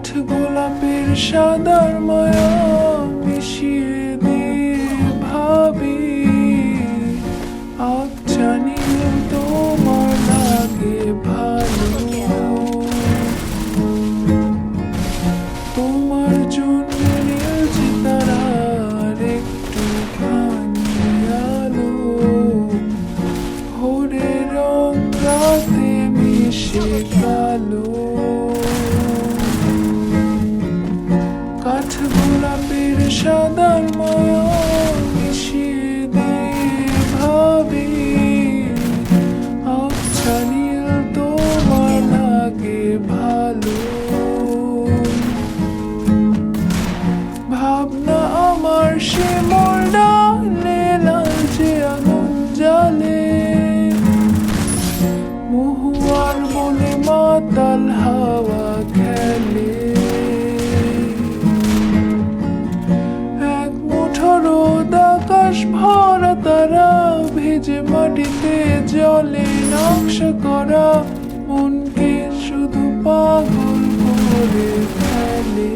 কাঠ গোলাপের সাদার মায়া মিশিয়ে দিয়ে ভাবি আচ্ছা নীল তোমার লাগে ভালো, তোমার জন্য নীলছে তারার একটুখানি আলো, ভোরের রং রাতে মিশে কালো। কাঠ গোলাপের সাদার মায়া মিশিয়ে দিয়ে ভাবি আচ্ছা নীল তোমার লাগে ভালো, ভাবনা আমার শিমুল ডালে লালচে আগুন জ্বালে, মহুয়ার বনে মাতাল হাওয়া খেলে, এক মুঠো রোদ আকাশ ভরা তারা ভেজে মাটিতে জলে নকশা করা মনকে শুধু পাগল করে ফেলে।